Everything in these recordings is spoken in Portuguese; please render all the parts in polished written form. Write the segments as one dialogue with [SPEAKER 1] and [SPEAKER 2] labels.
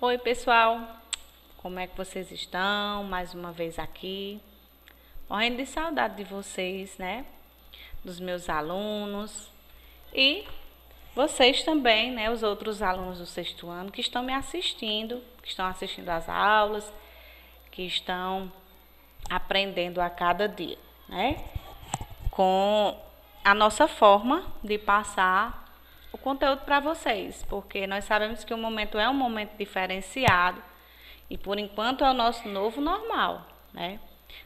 [SPEAKER 1] Oi, pessoal, como é que vocês estão? Mais uma vez aqui, morrendo de saudade de vocês, né? Dos meus alunos e vocês também, né? Os outros alunos do sexto ano que estão me assistindo, que estão assistindo às aulas, que estão aprendendo a cada dia, né? Com a nossa forma de passar o conteúdo para vocês, porque nós sabemos que o momento é um momento diferenciado e por enquanto é o nosso novo normal, né?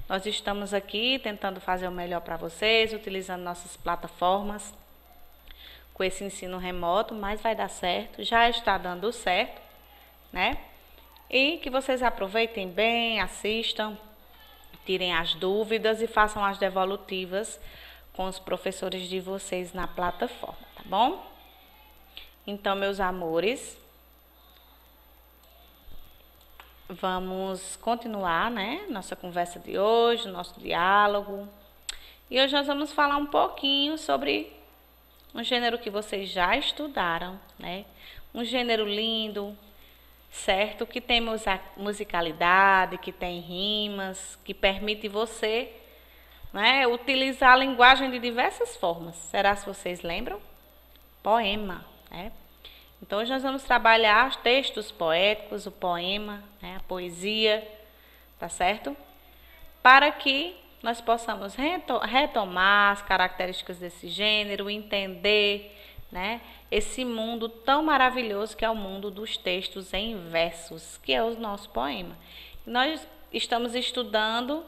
[SPEAKER 1] Nós estamos aqui tentando fazer o melhor para vocês, utilizando nossas plataformas com esse ensino remoto, mas vai dar certo, já está dando certo, né? E que vocês aproveitem bem, assistam, tirem as dúvidas e façam as devolutivas com os professores de vocês na plataforma, tá bom? Então, meus amores, vamos continuar, né, nossa conversa de hoje, nosso diálogo. E hoje nós vamos falar um pouquinho sobre um gênero que vocês já estudaram, né? Um gênero lindo, certo? Que tem musicalidade, que tem rimas, que permite você, né, utilizar a linguagem de diversas formas. Será se vocês lembram? Poema, né? Então, hoje nós vamos trabalhar os textos poéticos, o poema, né, a poesia, tá certo? Para que nós possamos retomar as características desse gênero, entender, né, esse mundo tão maravilhoso que é o mundo dos textos em versos, que é o nosso poema. Nós estamos estudando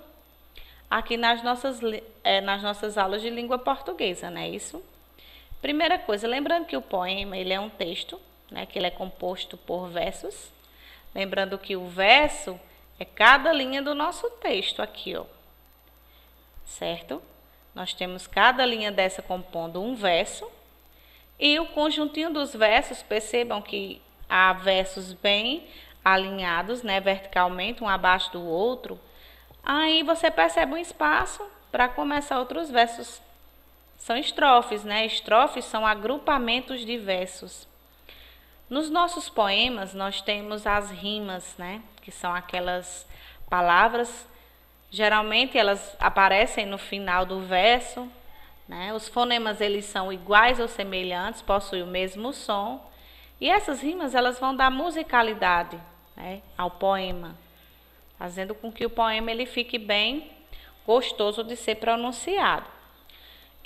[SPEAKER 1] aqui nas nossas aulas de língua portuguesa, não é isso? Primeira coisa, lembrando que o poema ele é um texto, né, que ele é composto por versos. Lembrando que o verso é cada linha do nosso texto aqui, ó. Certo? Nós temos cada linha dessa compondo um verso. E o conjuntinho dos versos, percebam que há versos bem alinhados, né, verticalmente, um abaixo do outro. Aí você percebe um espaço para começar outros versos. São estrofes, né? Estrofes são agrupamentos de versos. Nos nossos poemas, nós temos as rimas, né? Que são aquelas palavras, geralmente elas aparecem no final do verso, né? Os fonemas, eles são iguais ou semelhantes, possuem o mesmo som. E essas rimas, elas vão dar musicalidade, né, ao poema, fazendo com que o poema ele fique bem gostoso de ser pronunciado.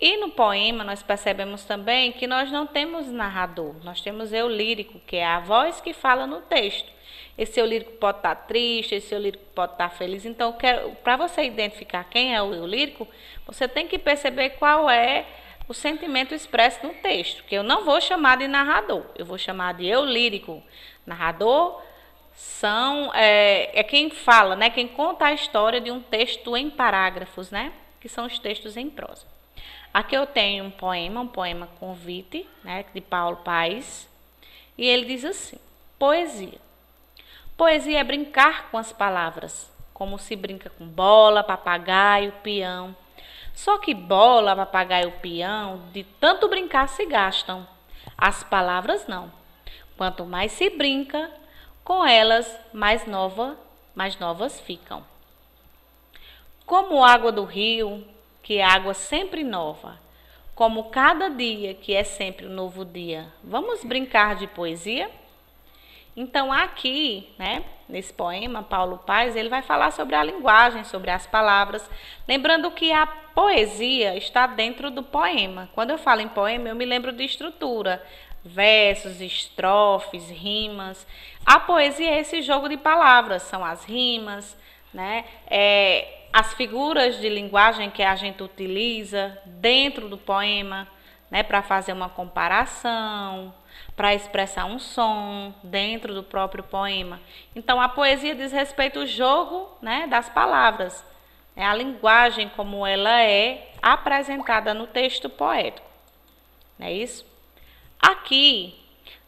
[SPEAKER 1] E no poema nós percebemos também que nós não temos narrador, nós temos eu lírico, que é a voz que fala no texto. Esse eu lírico pode estar triste, esse eu lírico pode estar feliz. Então, para você identificar quem é o eu lírico, você tem que perceber qual é o sentimento expresso no texto, que eu não vou chamar de narrador, eu vou chamar de eu lírico. Narrador é quem fala, né, quem conta a história de um texto em parágrafos, né, que são os textos em prosa. Aqui eu tenho um poema Convite, né, de Paulo Paes, e ele diz assim: poesia. Poesia é brincar com as palavras, como se brinca com bola, papagaio, peão. Só que bola, papagaio, peão, de tanto brincar se gastam. As palavras não. Quanto mais se brinca com elas, mais novas ficam. Como água do rio, que é água sempre nova, como cada dia que é sempre um novo dia. Vamos brincar de poesia? Então aqui, né, nesse poema, Paulo Paes, ele vai falar sobre a linguagem, sobre as palavras, lembrando que a poesia está dentro do poema. Quando eu falo em poema, eu me lembro de estrutura, versos, estrofes, rimas. A poesia é esse jogo de palavras, são as rimas, né, as figuras de linguagem que a gente utiliza dentro do poema, né, para fazer uma comparação, para expressar um som dentro do próprio poema. Então, a poesia diz respeito ao jogo, né, das palavras, é a linguagem como ela é apresentada no texto poético. Não é isso? Aqui,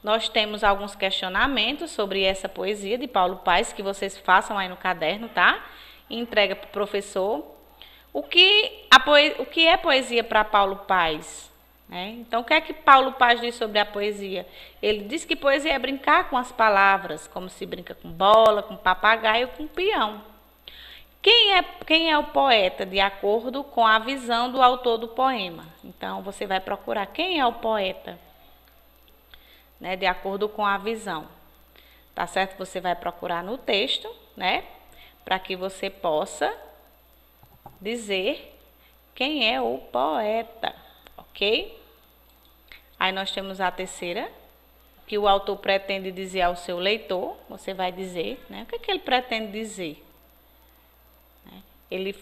[SPEAKER 1] nós temos alguns questionamentos sobre essa poesia de Paulo Paes, que vocês façam aí no caderno, tá? E entrega para o professor. O que é poesia para Paulo Paes? né? Então, o que é que Paulo Paz diz sobre a poesia? Ele diz que poesia é brincar com as palavras, como se brinca com bola, com papagaio, com peão. Quem é o poeta, de acordo com a visão do autor do poema? Então, você vai procurar quem é o poeta, né, de acordo com a visão. Tá certo? Você vai procurar no texto, né, para que você possa dizer quem é o poeta, ok? Aí nós temos a terceira, que o autor pretende dizer ao seu leitor. Você vai dizer, né, o que é que ele pretende dizer? Ele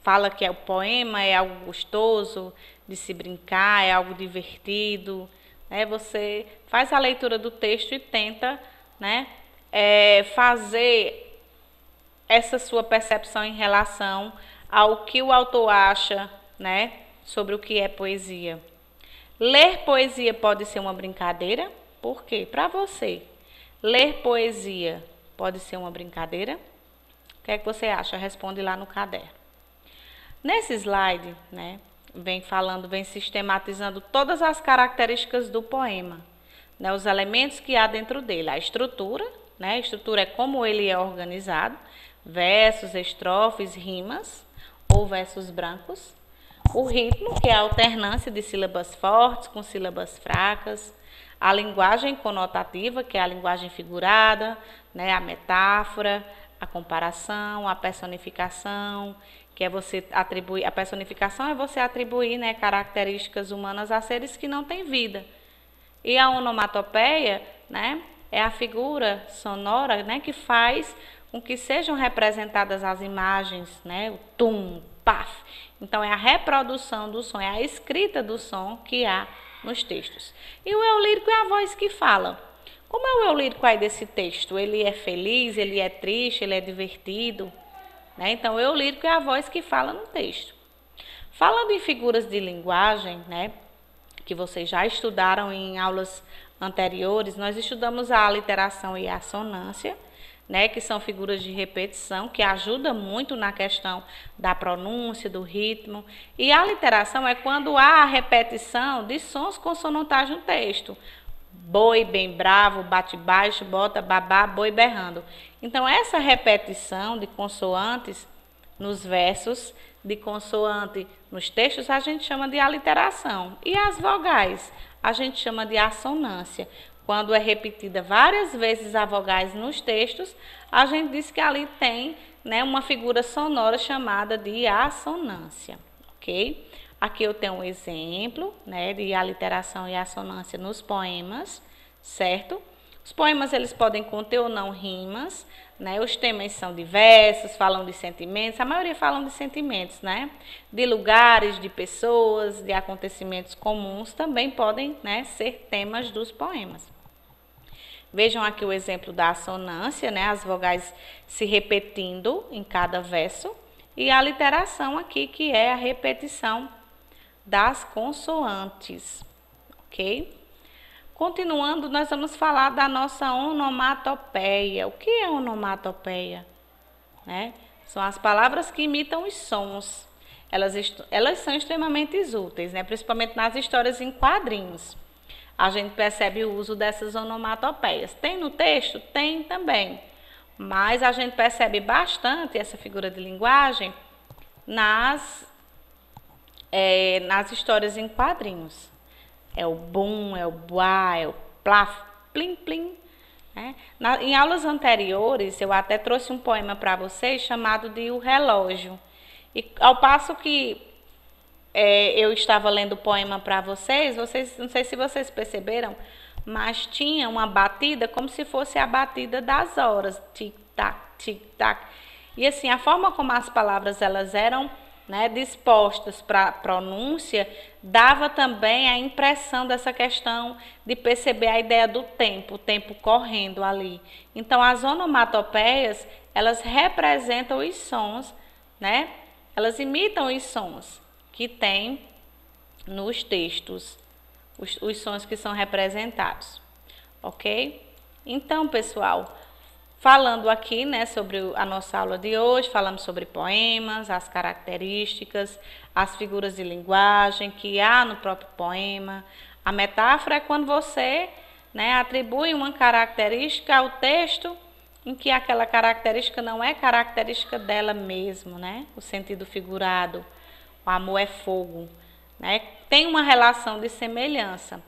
[SPEAKER 1] fala que o poema é algo gostoso de se brincar, é algo divertido, né? Você faz a leitura do texto e tenta, né, fazer essa sua percepção em relação ao que o autor acha, né, sobre o que é poesia. Ler poesia pode ser uma brincadeira? Por quê? Para você, ler poesia pode ser uma brincadeira? O que é que você acha? Responde lá no caderno. Nesse slide, né, vem sistematizando todas as características do poema, né, os elementos que há dentro dele. A estrutura, né, a estrutura é como ele é organizado, versos, estrofes, rimas ou versos brancos. O ritmo, que é a alternância de sílabas fortes com sílabas fracas. A linguagem conotativa, que é a linguagem figurada, né, a metáfora, a comparação, a personificação, que é você atribuir, a personificação é você atribuir, né, características humanas a seres que não têm vida. E a onomatopeia, né, é a figura sonora, né, que faz com que sejam representadas as imagens, né, o tum, paf. Então é a reprodução do som, é a escrita do som que há nos textos. E o eu lírico é a voz que fala. Como é o eu lírico aí desse texto? Ele é feliz, ele é triste, ele é divertido, né? Então, o eu lírico é a voz que fala no texto. Falando em figuras de linguagem, né, que vocês já estudaram em aulas anteriores, nós estudamos a aliteração e a assonância, né, que são figuras de repetição, que ajudam muito na questão da pronúncia, do ritmo. E a aliteração é quando há a repetição de sons consonantais no texto. Boi bem bravo, bate baixo, bota babá, boi berrando. Então, essa repetição de consoantes nos versos, de consoante nos textos, a gente chama de aliteração. E as vogais, a gente chama de assonância. Quando é repetida várias vezes a vogais nos textos, a gente diz que ali tem, né, uma figura sonora chamada de assonância, ok? Aqui eu tenho um exemplo, né, de aliteração e assonância nos poemas, certo? Os poemas, eles podem conter ou não rimas, né? Os temas são diversos, falam de sentimentos, a maioria falam de sentimentos, né? De lugares, de pessoas, de acontecimentos comuns, também podem, né, ser temas dos poemas. Vejam aqui o exemplo da assonância, né? As vogais se repetindo em cada verso, e a aliteração aqui, que é a repetição das consoantes, ok? Continuando, nós vamos falar da nossa onomatopeia. O que é onomatopeia? Né? São as palavras que imitam os sons. Elas são extremamente úteis, né? Principalmente nas histórias em quadrinhos. A gente percebe o uso dessas onomatopeias. Tem no texto? Tem também. Mas a gente percebe bastante essa figura de linguagem nas histórias em quadrinhos. É o bum, é o buá, é o plaf, plim, plim. Né? Em aulas anteriores, eu até trouxe um poema para vocês chamado de O Relógio. E ao passo que eu estava lendo o poema para vocês, não sei se vocês perceberam, mas tinha uma batida como se fosse a batida das horas. Tic-tac, tic-tac. E assim, a forma como as palavras elas eram, né, dispostas para pronúncia, dava também a impressão dessa questão de perceber a ideia do tempo, o tempo correndo ali. Então, as onomatopeias, elas representam os sons, né? Elas imitam os sons que tem nos textos, os sons que são representados, ok? Então, pessoal, falando aqui, né, sobre a nossa aula de hoje, falamos sobre poemas, as características, as figuras de linguagem que há no próprio poema. A metáfora é quando você, né, atribui uma característica ao texto em que aquela característica não é característica dela mesmo, né? O sentido figurado, o amor é fogo, né? Tem uma relação de semelhança.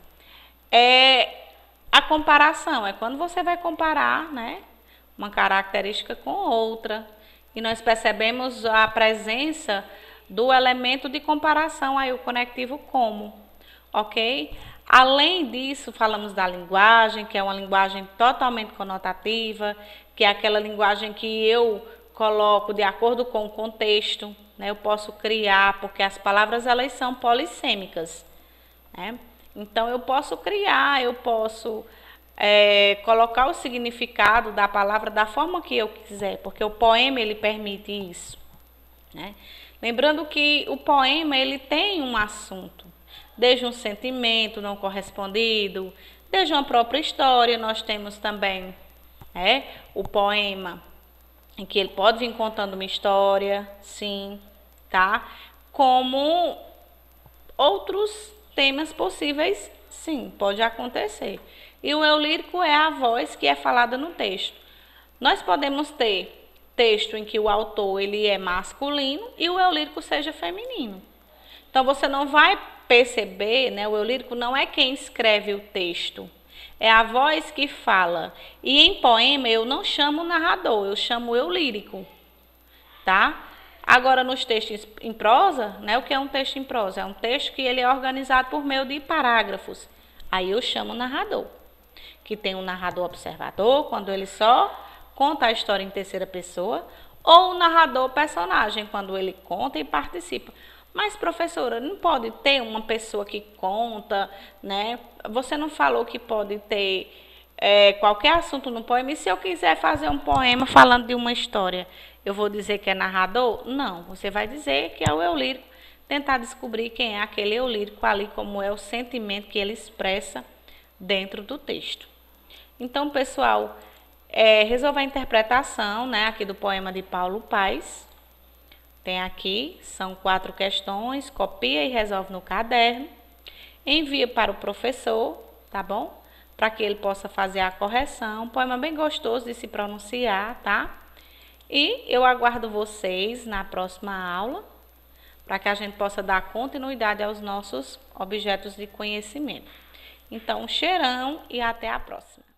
[SPEAKER 1] A comparação é quando você vai comparar, né, uma característica com outra, e nós percebemos a presença do elemento de comparação, aí o conectivo como, ok? Além disso, falamos da linguagem, que é uma linguagem totalmente conotativa, que é aquela linguagem que eu coloco de acordo com o contexto, né? Eu posso criar, porque as palavras elas são polissêmicas, né? Então eu posso criar, eu posso colocar o significado da palavra da forma que eu quiser, porque o poema ele permite isso, né? Lembrando que o poema ele tem um assunto, desde um sentimento não correspondido, desde uma própria história. Nós temos também o poema em que ele pode vir contando uma história, sim, tá? Como outros temas possíveis, sim, pode acontecer. E o eu lírico é a voz que é falada no texto. Nós podemos ter texto em que o autor ele é masculino e o eu lírico seja feminino. Então você não vai perceber, né? O eu lírico não é quem escreve o texto, é a voz que fala. E em poema eu não chamo o narrador, eu chamo o eu lírico, tá? Agora nos textos em prosa, né? O que é um texto em prosa? É um texto que ele é organizado por meio de parágrafos. Aí eu chamo o narrador, que tem um narrador observador, quando ele só conta a história em terceira pessoa, ou o narrador personagem, quando ele conta e participa. Mas, professora, não pode ter uma pessoa que conta, né? Você não falou que pode ter qualquer assunto no poema. E se eu quiser fazer um poema falando de uma história, eu vou dizer que é narrador? Não, você vai dizer que é o eu lírico. Tentar descobrir quem é aquele eu lírico ali, como é o sentimento que ele expressa dentro do texto. Então, pessoal, resolva a interpretação, né, aqui do poema de Paulo Paes. Tem aqui, são 4 questões, copia e resolve no caderno. Envia para o professor, tá bom? Para que ele possa fazer a correção. Poema bem gostoso de se pronunciar, tá? E eu aguardo vocês na próxima aula, para que a gente possa dar continuidade aos nossos objetos de conhecimento. Então, cheirão e até a próxima.